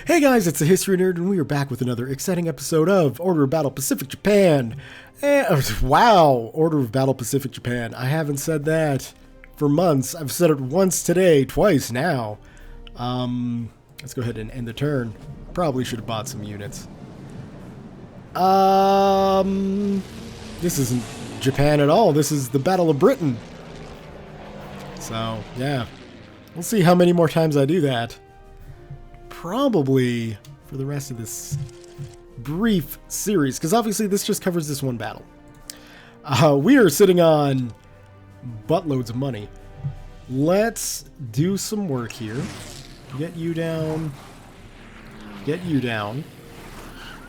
Hey guys, it's the History Nerd, and we are back with another exciting episode of Order of Battle Pacific Japan. Wow, Order of Battle Pacific Japan. I haven't said that for months. I've said it once today, twice now. Let's go ahead and end the turn. Probably should have bought some units. This isn't Japan at all. This is the Battle of Britain. So, yeah. We'll see how many more times I do that. Probably for the rest of this brief series, because obviously this just covers this one battle. We are sitting on buttloads of money. Let's do some work here. Get you down. Get you down.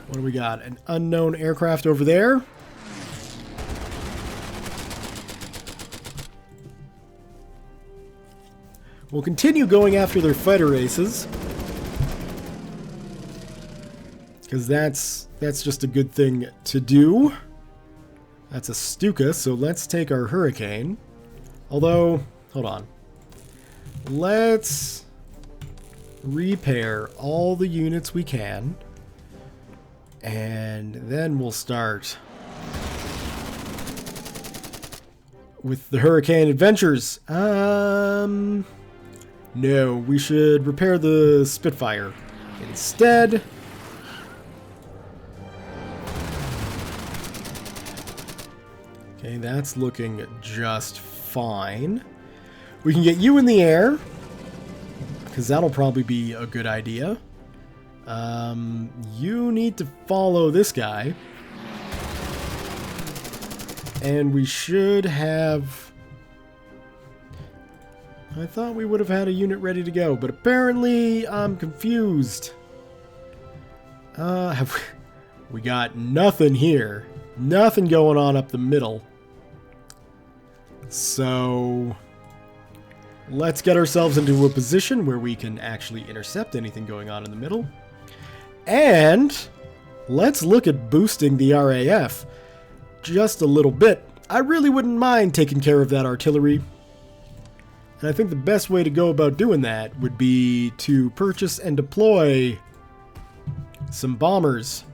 What do we got? An unknown aircraft over there. We'll continue going after their fighter races, because that's just a good thing to do. That's a Stuka, so let's take our Hurricane. Although, hold on. Let's repair all the units we can, and then we'll start with the Hurricane adventures. No, we should repair the Spitfire instead. Okay, that's looking just fine. We can get you in the air, because that'll probably be a good idea. You need to follow this guy. And we should have... I thought we would have had a unit ready to go, but apparently I'm confused. We got nothing here. Nothing going on up the middle. So let's get ourselves into a position where we can actually intercept anything going on in the middle. And let's look at boosting the RAF just a little bit. I really wouldn't mind taking care of that artillery. And I think the best way to go about doing that would be to purchase and deploy some bombers.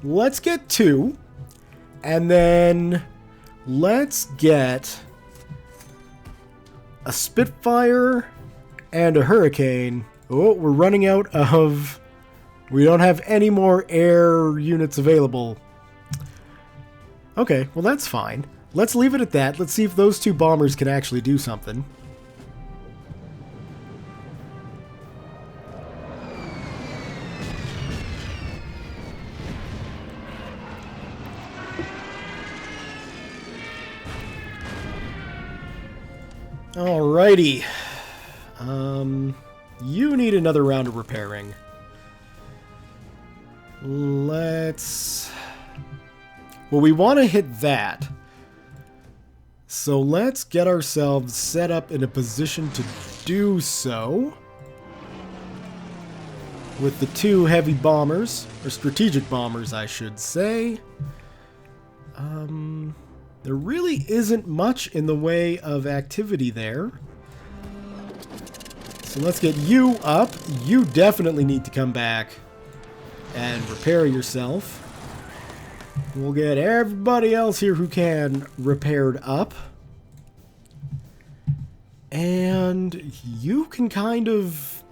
Let's get 2, and then let's get a Spitfire and a Hurricane. Oh, we're running out of... We don't have any more air units available. Okay, well that's fine. Let's leave it at that. Let's see if those 2 bombers can actually do something. Alrighty. You need another round of repairing. Let's... Well, we want to hit that. So let's get ourselves set up in a position to do so. With the 2 heavy bombers, or strategic bombers, I should say. There really isn't much in the way of activity there. So let's get you up. You definitely need to come back and repair yourself. We'll get everybody else here who can repaired up. And you can kind of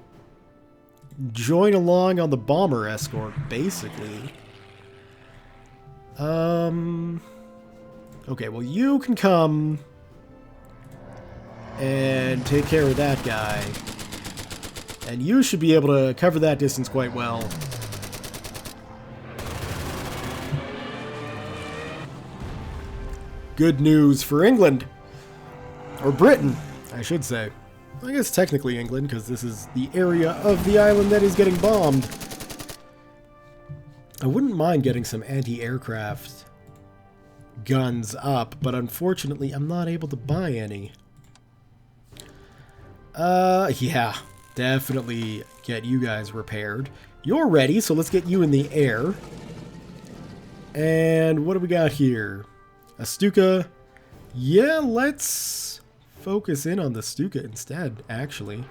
join along on the bomber escort, basically. Okay, well you can come and take care of that guy. And you should be able to cover that distance quite well. Good news for England. Or Britain, I should say. I guess technically England, because this is the area of the island that is getting bombed. I wouldn't mind getting some anti-aircraft guns up, but unfortunately I'm not able to buy any. Yeah, definitely get you guys repaired. You're ready, so let's get you in the air. And what do we got here? A Stuka. Yeah, let's focus in on the Stuka instead, actually.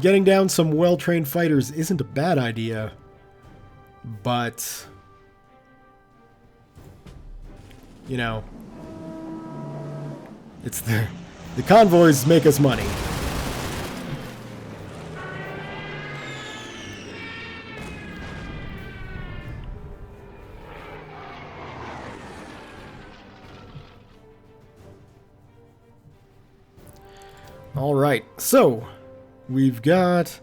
Getting down some well-trained fighters isn't a bad idea, but, you know, it's the convoys make us money. All right, so we've got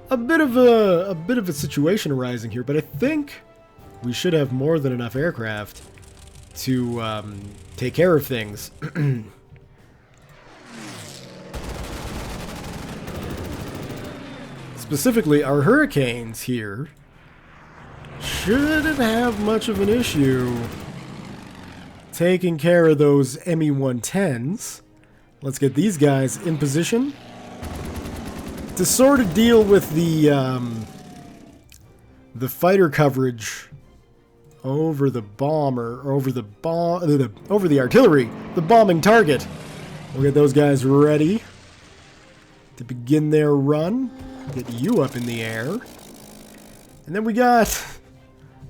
a bit of a situation arising here, but I think we should have more than enough aircraft to take care of things. Specifically, our Hurricanes here shouldn't have much of an issue taking care of those Me-110s. Let's get these guys in position to sort of deal with the fighter coverage over the bomber, or over the artillery, the bombing target. We'll get those guys ready to begin their run. Get you up in the air, and then we got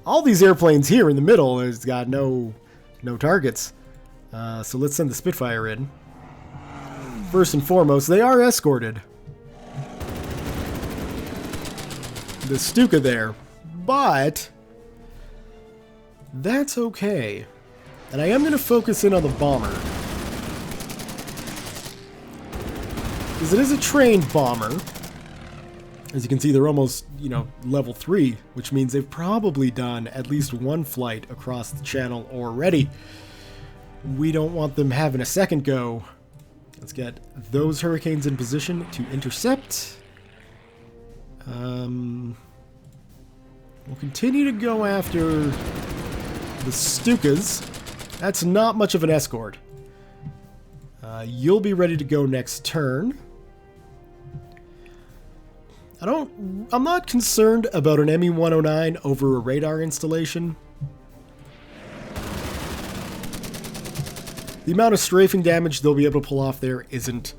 all these airplanes here in the middle. Has got no targets, so let's send the Spitfire in. First and foremost, they are escorted. The Stuka there, but that's okay. And I am going to focus in on the bomber, because it is a trained bomber. As you can see, they're almost, you know, level 3, which means they've probably done at least one flight across the channel already. We don't want them having a second go. Let's get those Hurricanes in position to intercept. We'll continue to go after the Stukas. That's not much of an escort. You'll be ready to go next turn. I'm not concerned about an Me-109 over a radar installation. The amount of strafing damage they'll be able to pull off there isn't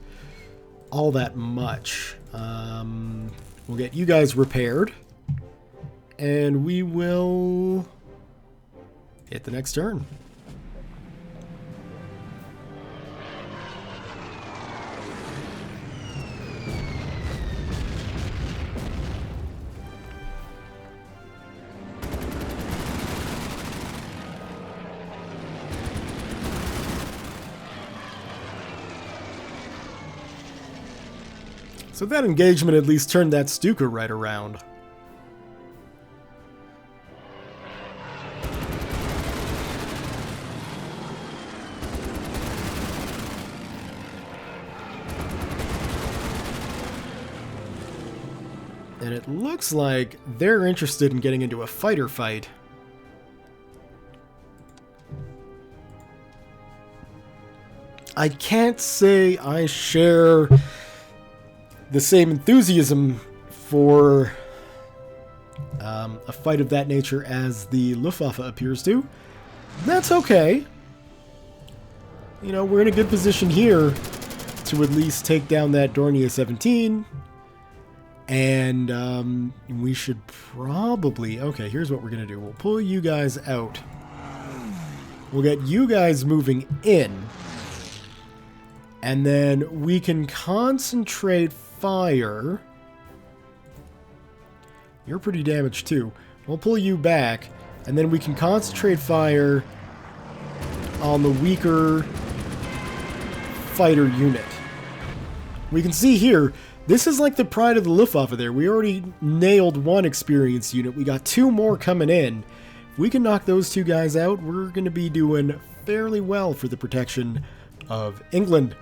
all that much. We'll get you guys repaired, and we will hit the next turn. So that engagement at least turned that Stuka right around. And it looks like they're interested in getting into a fighter fight. I can't say I share the same enthusiasm for a fight of that nature as the Luftwaffe appears to. That's okay. You know, we're in a good position here to at least take down that Dornier 17. And we should probably... Okay, here's what we're going to do. We'll pull you guys out. We'll get you guys moving in. And then we can concentrate fire. You're pretty damaged too. We'll pull you back, and then we can concentrate fire on the weaker fighter unit. We can see here, this is like the pride of the Luftwaffe there. We already nailed one experienced unit. We got 2 more coming in. If we can knock those 2 guys out, we're going to be doing fairly well for the protection of England.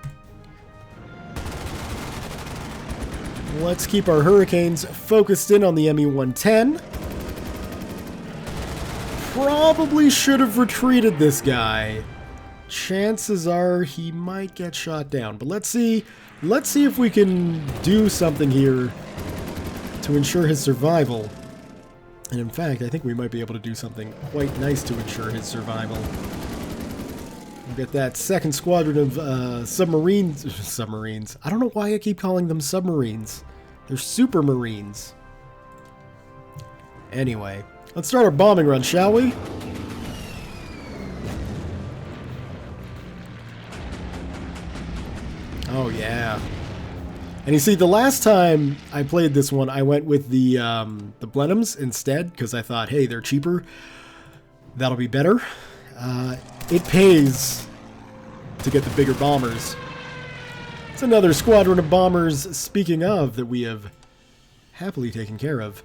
Let's keep our Hurricanes focused in on the Me-110. Probably should have retreated this guy. Chances are he might get shot down. But let's see if we can do something here to ensure his survival. And in fact, I think we might be able to do something quite nice to ensure his survival. We'll get that second squadron of submarines. I don't know why I keep calling them submarines. They're super marines. Anyway, let's start our bombing run, shall we? Oh yeah. And you see, the last time I played this one, I went with the Blenheims instead, because I thought, hey, they're cheaper. That'll be better. It pays to get the bigger bombers. It's another squadron of bombers, speaking of, that we have happily taken care of.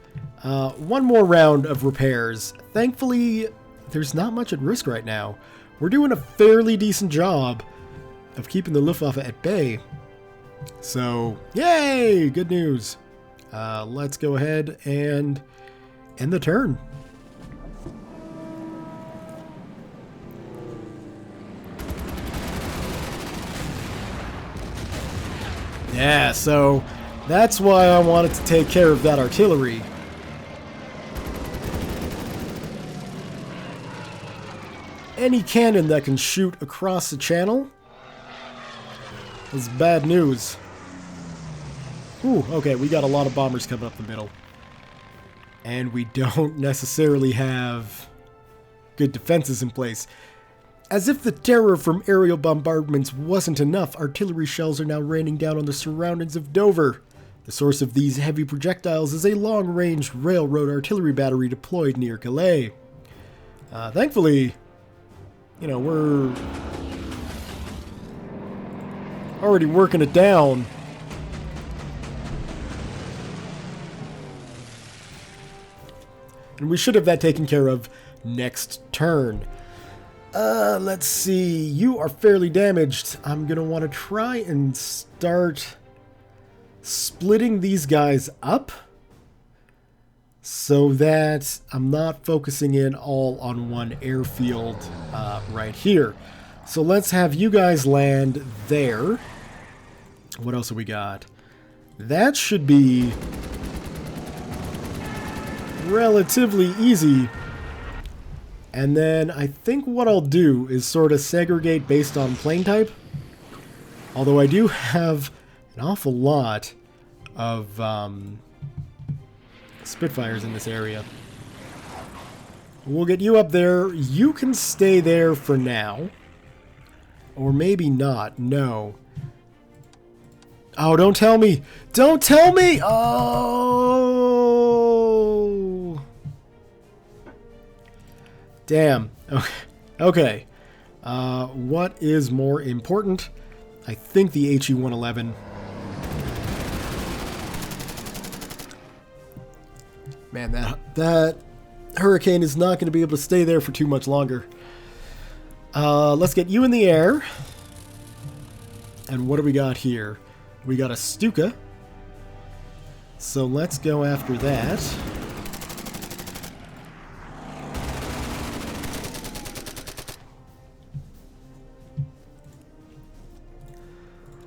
One more round of repairs. Thankfully, there's not much at risk right now. We're doing a fairly decent job of keeping the Luftwaffe at bay. So, yay! Good news. Let's go ahead and end the turn. Yeah, so that's why I wanted to take care of that artillery. Any cannon that can shoot across the channel is bad news. Ooh, okay, we got a lot of bombers coming up the middle. And we don't necessarily have good defenses in place. As if the terror from aerial bombardments wasn't enough, artillery shells are now raining down on the surroundings of Dover. The source of these heavy projectiles is a long-range railroad artillery battery deployed near Calais. Thankfully, you know, we're already working it down. And we should have that taken care of next turn. Let's see. You are fairly damaged. I'm going to want to try and start splitting these guys up so that I'm not focusing in all on one airfield right here. So let's have you guys land there. What else have we got? That should be relatively easy. And then I think what I'll do is sort of segregate based on plane type. Although I do have an awful lot of Spitfires in this area. We'll get you up there. You can stay there for now. Or maybe not. No. Oh, don't tell me! Don't tell me! Oh! Damn. Okay. Okay. What is more important? I think the HE-111. Man, that Hurricane is not going to be able to stay there for too much longer. Let's get you in the air. And what do we got here? We got a Stuka. So let's go after that.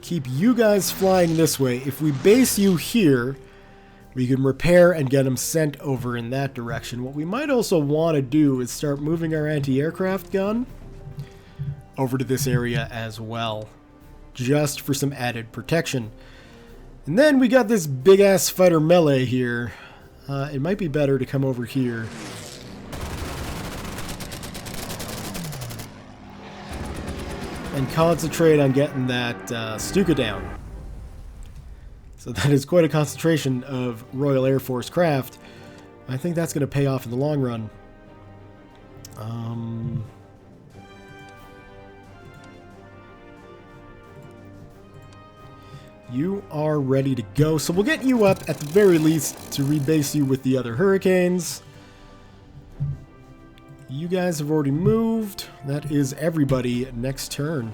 Keep you guys flying this way. If we base you here, we can repair and get them sent over in that direction. What we might also want to do is start moving our anti-aircraft gun over to this area as well, just for some added protection. And then we got this big-ass fighter melee here. It might be better to come over here. And concentrate on getting that Stuka down. So that is quite a concentration of Royal Air Force craft. I think that's going to pay off in the long run. You are ready to go. So we'll get you up at the very least to rebase you with the other Hurricanes. You guys have already moved. That is everybody next turn.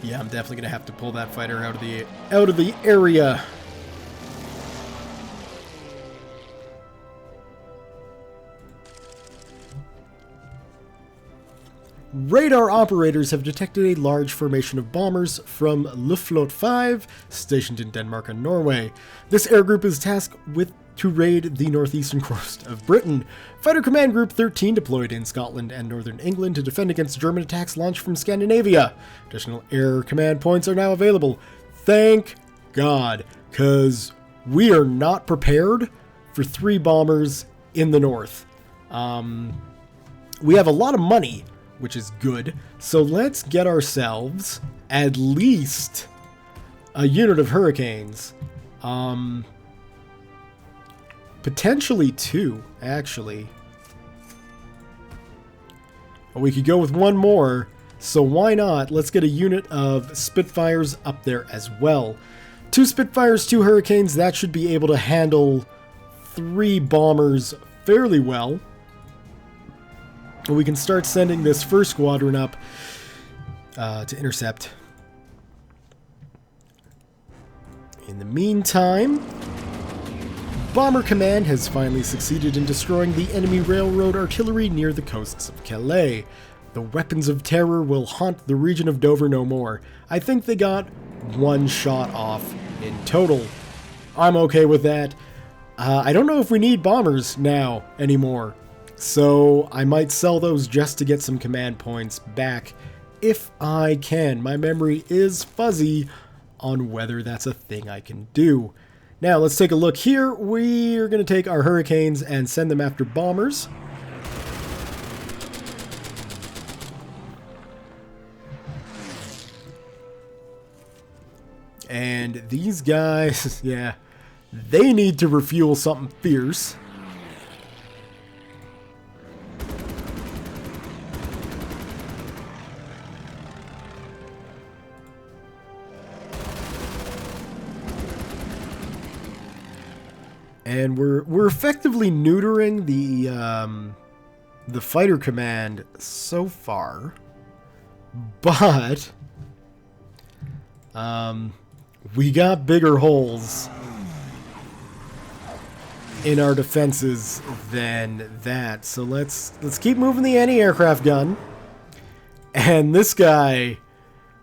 Yeah, I'm definitely gonna have to pull that fighter out of the area. Radar operators have detected a large formation of bombers from Luftflotte 5, stationed in Denmark and Norway. This air group is tasked to raid the northeastern coast of Britain. Fighter Command Group 13 deployed in Scotland and northern England to defend against German attacks launched from Scandinavia. Additional air command points are now available. Thank God, because we are not prepared for 3 bombers in the north. We have a lot of money, which is good, so let's get ourselves at least a unit of Hurricanes. Potentially 2, actually. We could go with 1 more, so why not? Let's get a unit of Spitfires up there as well. 2 Spitfires, 2 Hurricanes, that should be able to handle 3 bombers fairly well. We can start sending this first squadron up to intercept. In the meantime, Bomber Command has finally succeeded in destroying the enemy railroad artillery near the coasts of Calais. The weapons of terror will haunt the region of Dover no more. I think they got 1 shot off in total. I'm okay with that. I don't know if we need bombers now anymore, so I might sell those just to get some command points back if I can. My memory is fuzzy on whether that's a thing I can do. Now, let's take a look here. We're going to take our Hurricanes and send them after bombers. And these guys, yeah, they need to refuel something fierce. And we're effectively neutering the fighter command so far, but we got bigger holes in our defenses than that. So let's keep moving the anti-aircraft gun. And this guy,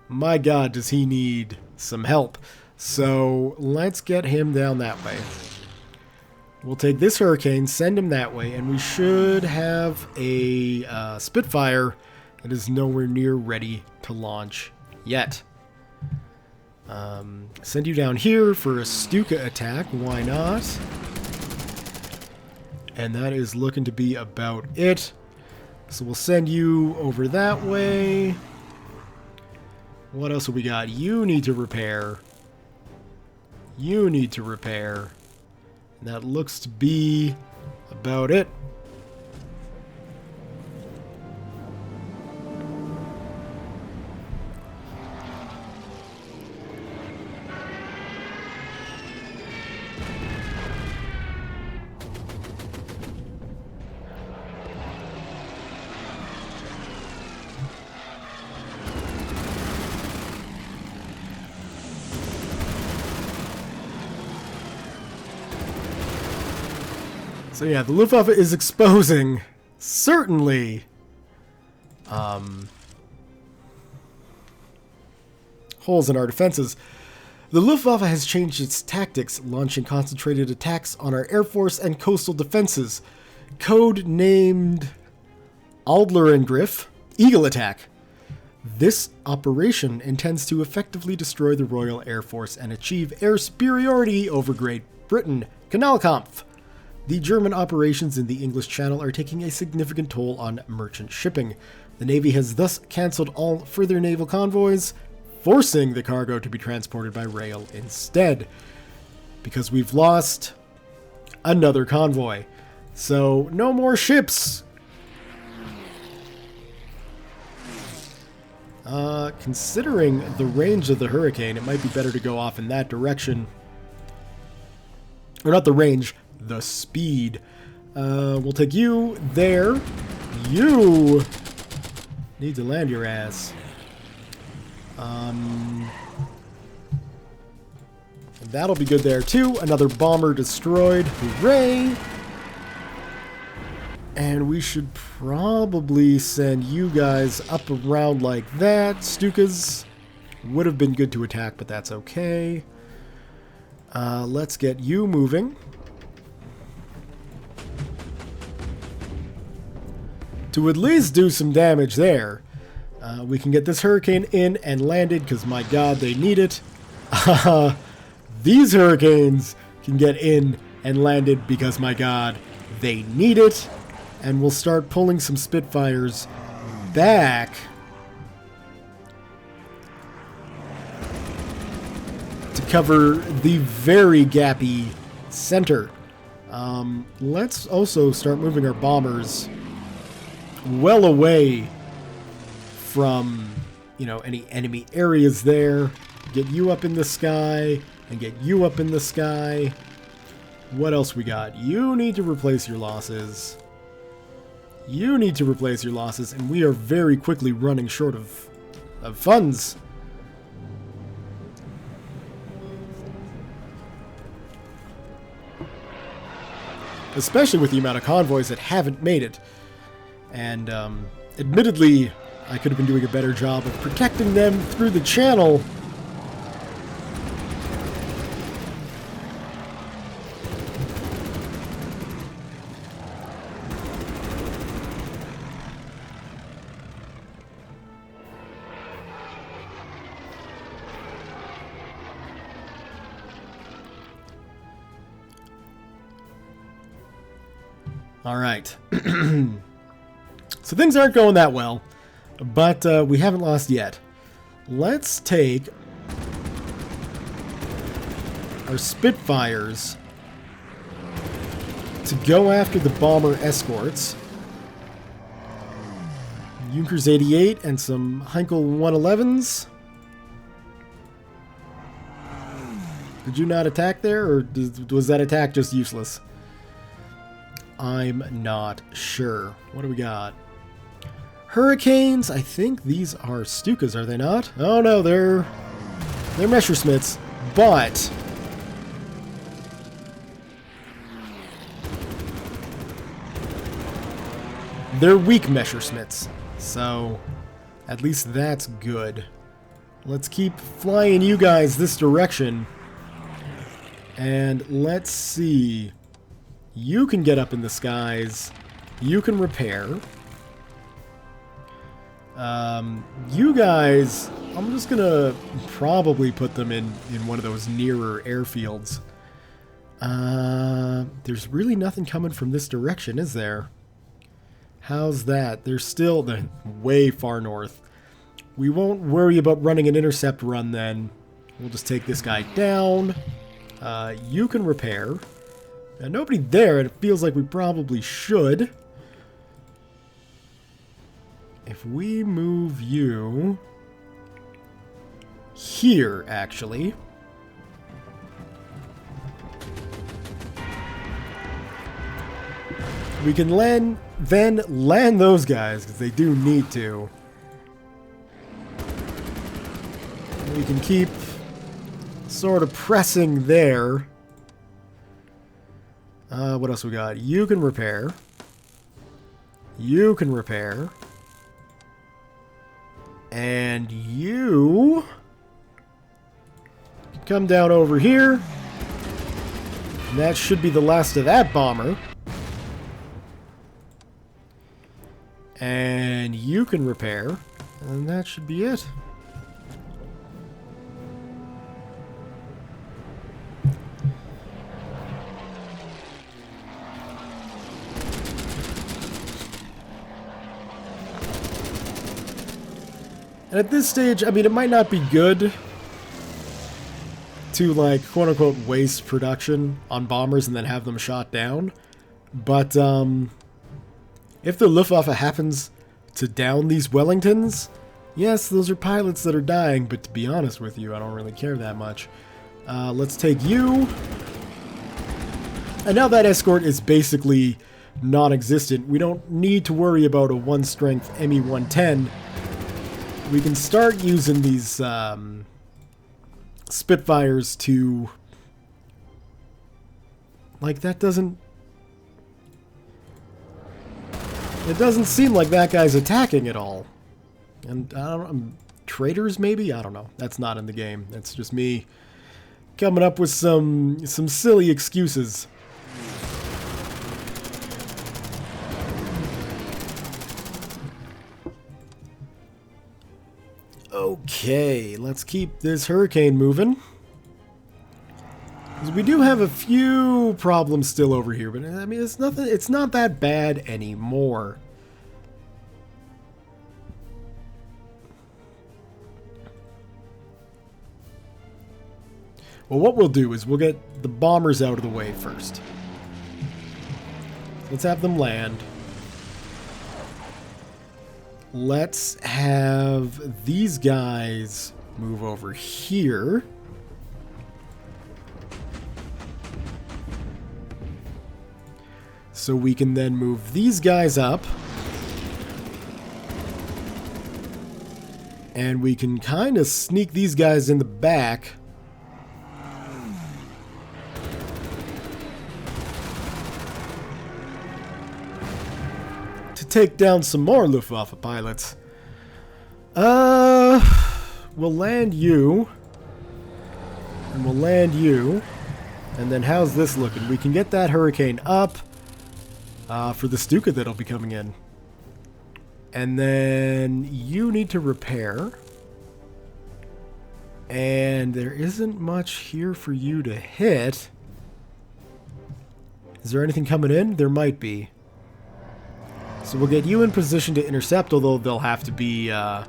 my God, does he need some help? So let's get him down that way. We'll take this Hurricane, send him that way, and we should have a Spitfire that is nowhere near ready to launch yet. Send you down here for a Stuka attack, why not? And that is looking to be about it. So we'll send you over that way. What else have we got? You need to repair. You need to repair. That looks to be about it. So yeah, the Luftwaffe is exposing, certainly, holes in our defenses. The Luftwaffe has changed its tactics, launching concentrated attacks on our air force and coastal defenses. Code named Adlerangriff, Eagle Attack. This operation intends to effectively destroy the Royal Air Force and achieve air superiority over Great Britain. Kanalkampf. The German operations in the English Channel are taking a significant toll on merchant shipping. The Navy has thus cancelled all further naval convoys, forcing the cargo to be transported by rail instead, because we've lost another convoy. So, no more ships! Considering the range of the Hurricane, it might be better to go off in that direction. Or not the range, the speed. We'll take you there. You need to land your ass. That'll be good there too. Another bomber destroyed. Hooray! And we should probably send you guys up around like that. Stukas would have been good to attack, but that's okay. Let's get you moving. To at least do some damage there. We can get this hurricane in and landed, because my god, they need it. These hurricanes can get in and landed, because my god, they need it. And we'll start pulling some Spitfires back to cover the very gappy center. Let's also start moving our bombers well away from, you know, any enemy areas there. Get you up in the sky and get you up in the sky. What else we got? You need to replace your losses. You need to replace your losses, and we are very quickly running short of funds. Especially with the amount of convoys that haven't made it. And admittedly, I could have been doing a better job of protecting them through the channel. All right. So things aren't going that well, but we haven't lost yet. Let's take our Spitfires to go after the bomber escorts. Junkers 88 and some Heinkel 111s. Did you not attack there, or was that attack just useless? I'm not sure. What do we got? Hurricanes? I think these are Stukas, are they not? Oh no, they're Messerschmitts, but they're weak Messerschmitts, so at least that's good. Let's keep flying you guys this direction, and let's see. You can get up in the skies. You can repair. You guys, I'm just gonna probably put them in one of those nearer airfields. There's really nothing coming from this direction, is there? How's that? They're way far north. We won't worry about running an intercept run then. We'll just take this guy down. You can repair. Nobody there, and it feels like we probably should. If we move you here, actually. We can then land those guys, because they do need to. We can keep sort of pressing there. What else we got? You can repair. You can repair. And you come down over here. And that should be the last of that bomber. And you can repair. And that should be it. And at this stage, I mean, it might not be good to, like, quote-unquote, waste production on bombers and then have them shot down. But, if the Luftwaffe happens to down these Wellingtons, yes, those are pilots that are dying, but to be honest with you, I don't really care that much. Let's take you. And now that escort is basically non-existent. We don't need to worry about a 1-strength ME-110. We can start using these Spitfires to... Like, that doesn't... It doesn't seem like that guy's attacking at all. And I don't know, traitors maybe? I don't know. That's not in the game. That's just me coming up with some silly excuses. Okay, let's keep this hurricane moving. Because we do have a few problems still over here, but I mean it's not that bad anymore. Well, what we'll do is we'll get the bombers out of the way first. Let's have them land. Let's have these guys move over here. So we can then move these guys up. And we can kind of sneak these guys in the back. To take down some more Luftwaffe pilots. We'll land you. And we'll land you. And then how's this looking? We can get that hurricane up. For the Stuka that'll be coming in. And then you need to repair. And there isn't much here for you to hit. Is there anything coming in? There might be. So we'll get you in position to intercept, although they'll have to be, yeah,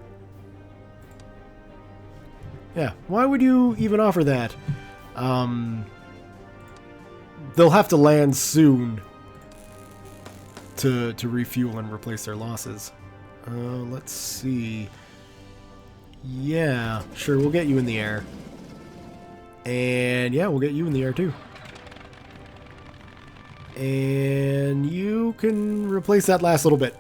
why would you even offer that? They'll have to land soon to refuel and replace their losses. Let's see. Yeah, sure, we'll get you in the air. And yeah, we'll get you in the air too. And you can replace that last little bit.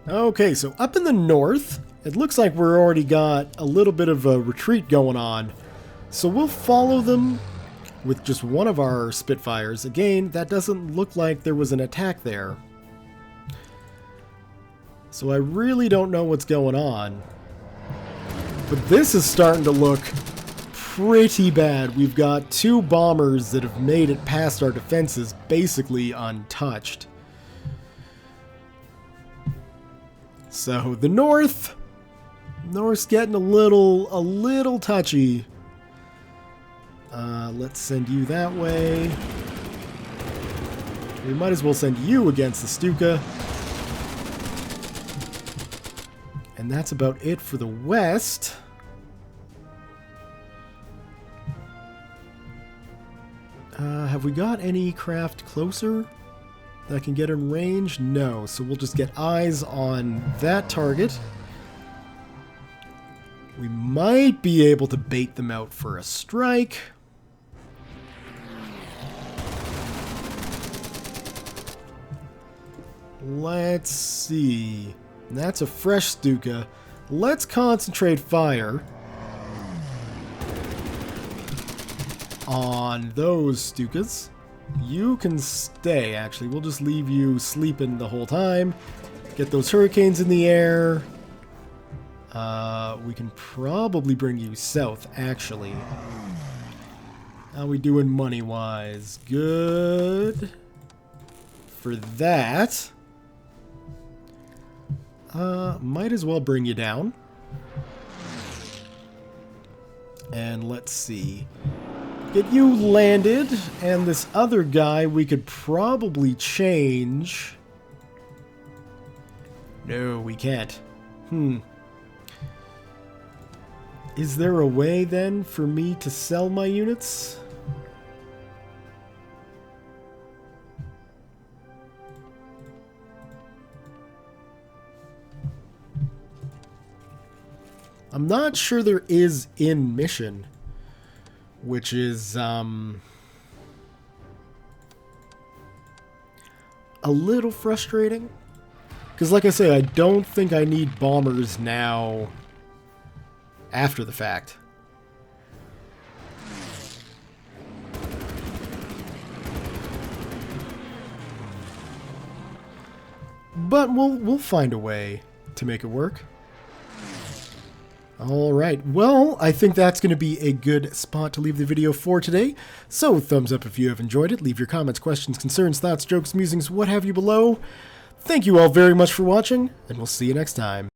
Okay, so up in the north, it looks like we're already got a little bit of a retreat going on. So we'll follow them with just one of our Spitfires. Again, that doesn't look like there was an attack there. So I really don't know what's going on. But this is starting to look pretty bad. We've got two bombers that have made it past our defenses basically untouched. So the north's getting a little touchy. Let's send you that way. We might as well send you against the Stuka. And that's about it for the west. Have we got any craft closer that can get in range? No, so we'll just get eyes on that target. We might be able to bait them out for a strike. Let's see. That's a fresh Stuka. Let's concentrate fire on those Stukas. You can stay, actually. We'll just leave you sleeping the whole time. Get those hurricanes in the air. We can probably bring you south, actually. How we doing money-wise? Good. For that, might as well bring you down. And let's see. Get you landed, and this other guy we could probably change. No, we can't. Is there a way then for me to sell my units? I'm not sure there is in mission, which is a little frustrating. Because like I say, I don't think I need bombers now after the fact. But we'll find a way to make it work. Alright, well, I think that's going to be a good spot to leave the video for today. So, thumbs up if you have enjoyed it. Leave your comments, questions, concerns, thoughts, jokes, musings, what have you below. Thank you all very much for watching, and we'll see you next time.